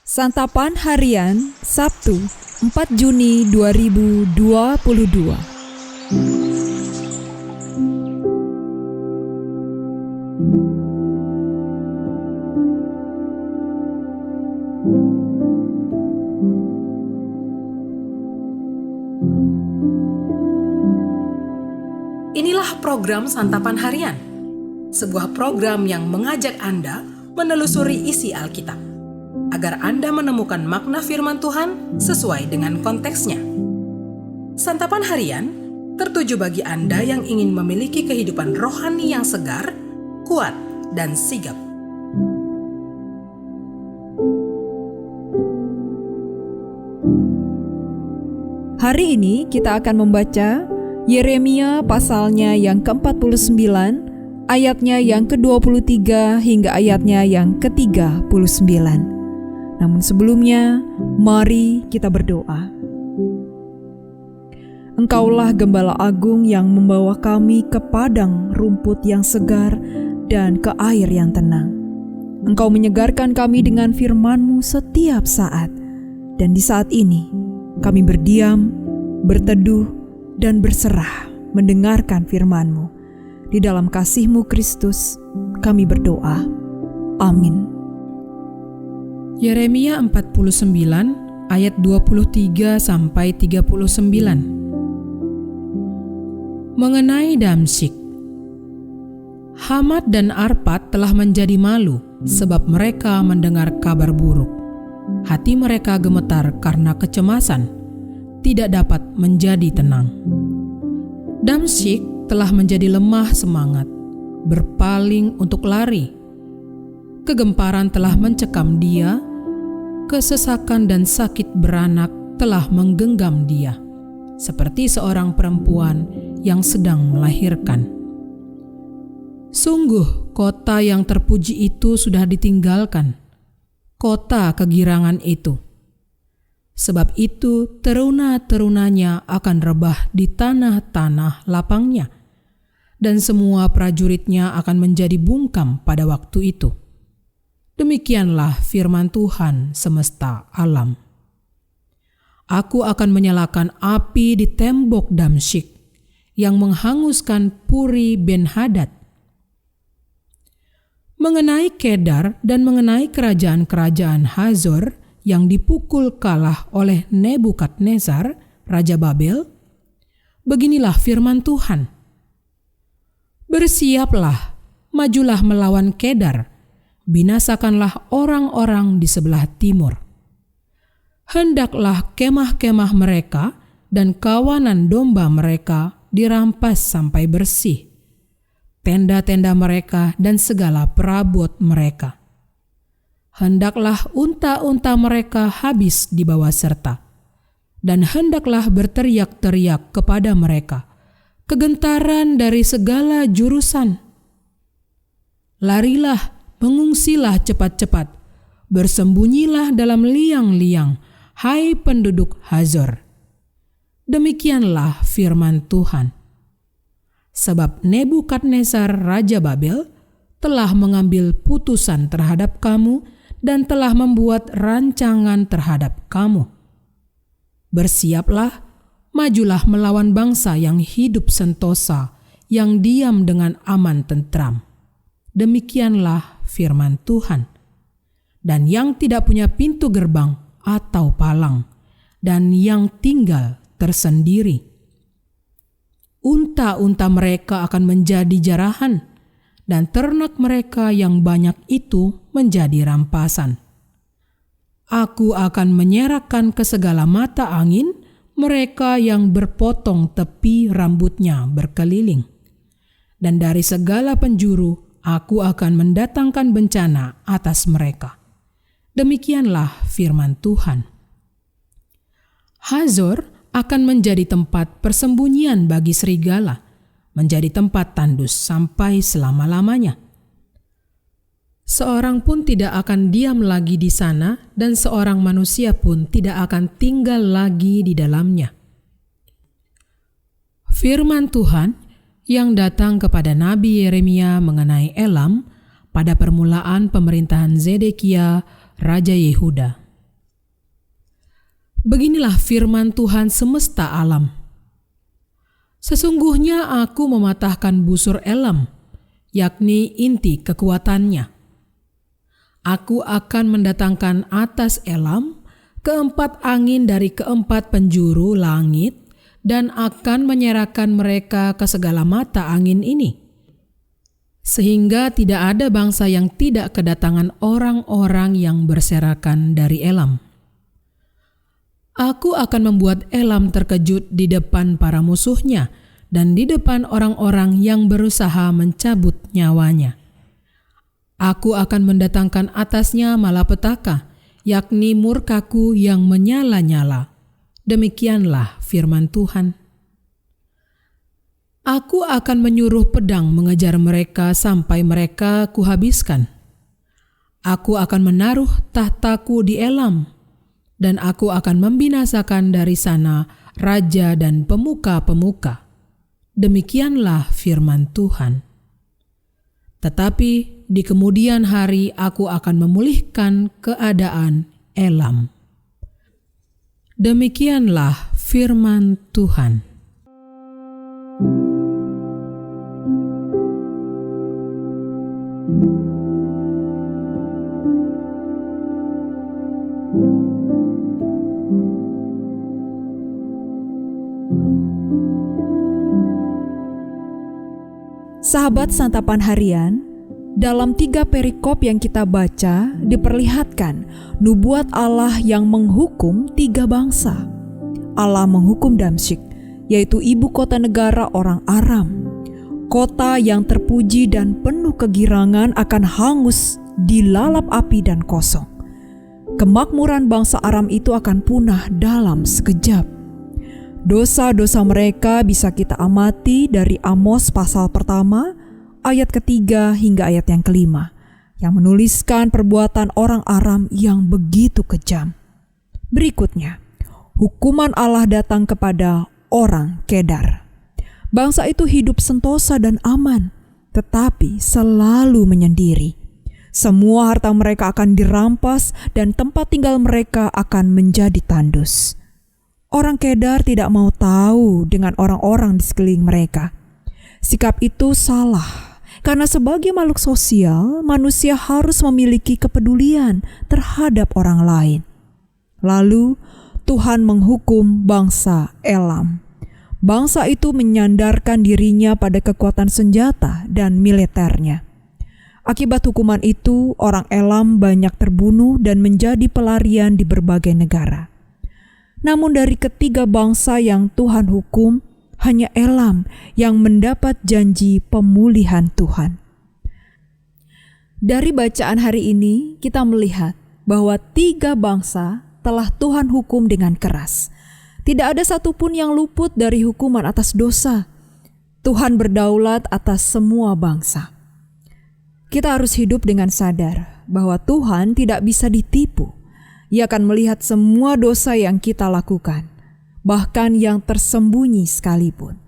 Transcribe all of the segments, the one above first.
Santapan Harian Sabtu 4 Juni 2022. Inilah program Santapan Harian, sebuah program yang mengajak Anda menelusuri isi Alkitab, agar Anda menemukan makna firman Tuhan sesuai dengan konteksnya. Santapan Harian tertuju bagi Anda yang ingin memiliki kehidupan rohani yang segar, kuat, dan sigap. Hari ini kita akan membaca Yeremia pasalnya yang ke-49, ayatnya yang ke-23 hingga ayatnya yang ke-39. Namun sebelumnya, mari kita berdoa. Engkaulah Gembala Agung yang membawa kami ke padang rumput yang segar dan ke air yang tenang. Engkau menyegarkan kami dengan firman-Mu setiap saat. Dan di saat ini, kami berdiam, berteduh, dan berserah mendengarkan firman-Mu. Di dalam kasih-Mu Kristus, kami berdoa. Amin. Yeremia 49 ayat 23 sampai 39. Mengenai Damsyik, Hamat dan Arpad telah menjadi malu sebab mereka mendengar kabar buruk. Hati mereka gemetar karena kecemasan, tidak dapat menjadi tenang. Damsyik telah menjadi lemah semangat, berpaling untuk lari. Kegemparan telah mencekam dia, kesesakan dan sakit beranak telah menggenggam dia, seperti seorang perempuan yang sedang melahirkan. Sungguh, kota yang terpuji itu sudah ditinggalkan, kota kegirangan itu. Sebab itu teruna-terunanya akan rebah di tanah-tanah lapangnya, dan semua prajuritnya akan menjadi bungkam pada waktu itu. Demikianlah firman Tuhan semesta alam. Aku akan menyalakan api di tembok Damsyik yang menghanguskan Puri Ben-Hadad. Mengenai Kedar dan mengenai kerajaan-kerajaan Hazor yang dipukul kalah oleh Nebukadnezar, Raja Babel, beginilah firman Tuhan. Bersiaplah, majulah melawan Kedar, binasakanlah orang-orang di sebelah timur. Hendaklah kemah-kemah mereka dan kawanan domba mereka dirampas sampai bersih, tenda-tenda mereka dan segala perabot mereka. Hendaklah unta-unta mereka habis dibawa serta, dan hendaklah berteriak-teriak kepada mereka, kegentaran dari segala jurusan. Larilah, mengungsilah cepat-cepat, bersembunyilah dalam liang-liang, hai penduduk Hazor. Demikianlah firman Tuhan. Sebab Nebukadnezar Raja Babel telah mengambil putusan terhadap kamu dan telah membuat rancangan terhadap kamu. Bersiaplah, majulah melawan bangsa yang hidup sentosa, yang diam dengan aman tentram. Demikianlah firman Tuhan. Dan yang tidak punya pintu gerbang atau palang, dan yang tinggal tersendiri. Unta-unta mereka akan menjadi jarahan, dan ternak mereka yang banyak itu menjadi rampasan. Aku akan menyerahkan ke segala mata angin mereka yang berpotong tepi rambutnya berkeliling. Dan dari segala penjuru aku akan mendatangkan bencana atas mereka. Demikianlah firman Tuhan. Hazor akan menjadi tempat persembunyian bagi serigala, menjadi tempat tandus sampai selama-lamanya. Seorang pun tidak akan diam lagi di sana, dan seorang manusia pun tidak akan tinggal lagi di dalamnya. Firman Tuhan yang datang kepada Nabi Yeremia mengenai Elam pada permulaan pemerintahan Zedekia, Raja Yehuda. Beginilah firman Tuhan semesta alam. Sesungguhnya aku mematahkan busur Elam, yakni inti kekuatannya. Aku akan mendatangkan atas Elam keempat angin dari keempat penjuru langit dan akan menyerahkan mereka ke segala mata angin ini, sehingga tidak ada bangsa yang tidak kedatangan orang-orang yang berserakan dari Elam. Aku akan membuat Elam terkejut di depan para musuhnya dan di depan orang-orang yang berusaha mencabut nyawanya. Aku akan mendatangkan atasnya malapetaka, yakni murkaku yang menyala-nyala. Demikianlah firman Tuhan. Aku akan menyuruh pedang mengejar mereka sampai mereka kuhabiskan. Aku akan menaruh tahtaku di Elam, dan aku akan membinasakan dari sana raja dan pemuka-pemuka. Demikianlah firman Tuhan. Tetapi di kemudian hari aku akan memulihkan keadaan Elam. Demikianlah firman Tuhan. Sahabat Santapan Harian, dalam 3 perikop yang kita baca diperlihatkan nubuat Allah yang menghukum 3 bangsa. Allah menghukum Damsyik, yaitu ibu kota negara orang Aram. Kota yang terpuji dan penuh kegirangan akan hangus, dilalap api dan kosong. Kemakmuran bangsa Aram itu akan punah dalam sekejap. Dosa-dosa mereka bisa kita amati dari Amos pasal pertama, ayat ketiga hingga ayat yang kelima, yang menuliskan perbuatan orang Aram yang begitu kejam. Berikutnya, hukuman Allah datang kepada orang Kedar. Bangsa itu hidup sentosa dan aman, tetapi selalu menyendiri. Semua harta mereka akan dirampas dan tempat tinggal mereka akan menjadi tandus. Orang Kedar tidak mau tahu dengan orang-orang di sekeliling mereka. Sikap itu salah, karena sebagai makhluk sosial, manusia harus memiliki kepedulian terhadap orang lain. Lalu Tuhan menghukum bangsa Elam. Bangsa itu menyandarkan dirinya pada kekuatan senjata dan militernya. Akibat hukuman itu, orang Elam banyak terbunuh dan menjadi pelarian di berbagai negara. Namun dari ketiga bangsa yang Tuhan hukum, hanya Elam yang mendapat janji pemulihan Tuhan. Dari bacaan hari ini, kita melihat bahwa 3 bangsa telah Tuhan hukum dengan keras. Tidak ada satupun yang luput dari hukuman atas dosa. Tuhan berdaulat atas semua bangsa. Kita harus hidup dengan sadar bahwa Tuhan tidak bisa ditipu. Ia akan melihat semua dosa yang kita lakukan, bahkan yang tersembunyi sekalipun.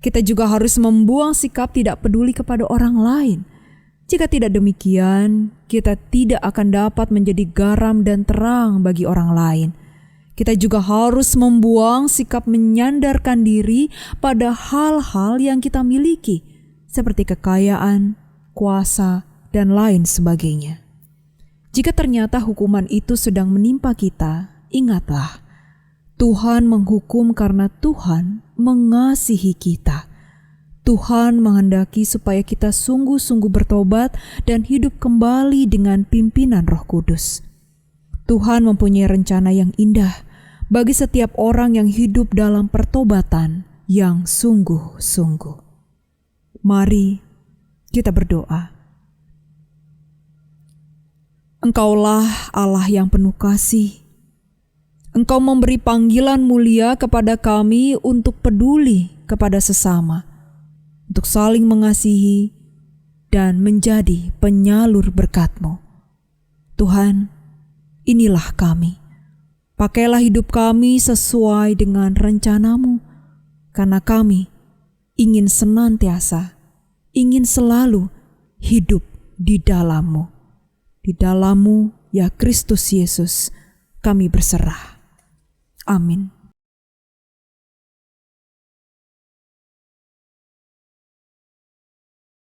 Kita juga harus membuang sikap tidak peduli kepada orang lain. Jika tidak demikian, kita tidak akan dapat menjadi garam dan terang bagi orang lain. Kita juga harus membuang sikap menyandarkan diri pada hal-hal yang kita miliki, seperti kekayaan, kuasa, dan lain sebagainya. Jika ternyata hukuman itu sedang menimpa kita, ingatlah, Tuhan menghukum karena Tuhan mengasihi kita. Tuhan menghendaki supaya kita sungguh-sungguh bertobat dan hidup kembali dengan pimpinan Roh Kudus. Tuhan mempunyai rencana yang indah bagi setiap orang yang hidup dalam pertobatan yang sungguh-sungguh. Mari kita berdoa. Engkaulah Allah yang penuh kasih. Engkau memberi panggilan mulia kepada kami untuk peduli kepada sesama, untuk saling mengasihi dan menjadi penyalur berkat-Mu. Tuhan, inilah kami. Pakailah hidup kami sesuai dengan rencana-Mu, karena kami ingin senantiasa, ingin selalu hidup di dalam-Mu. Di dalam-Mu, ya Kristus Yesus, kami berserah. Amin.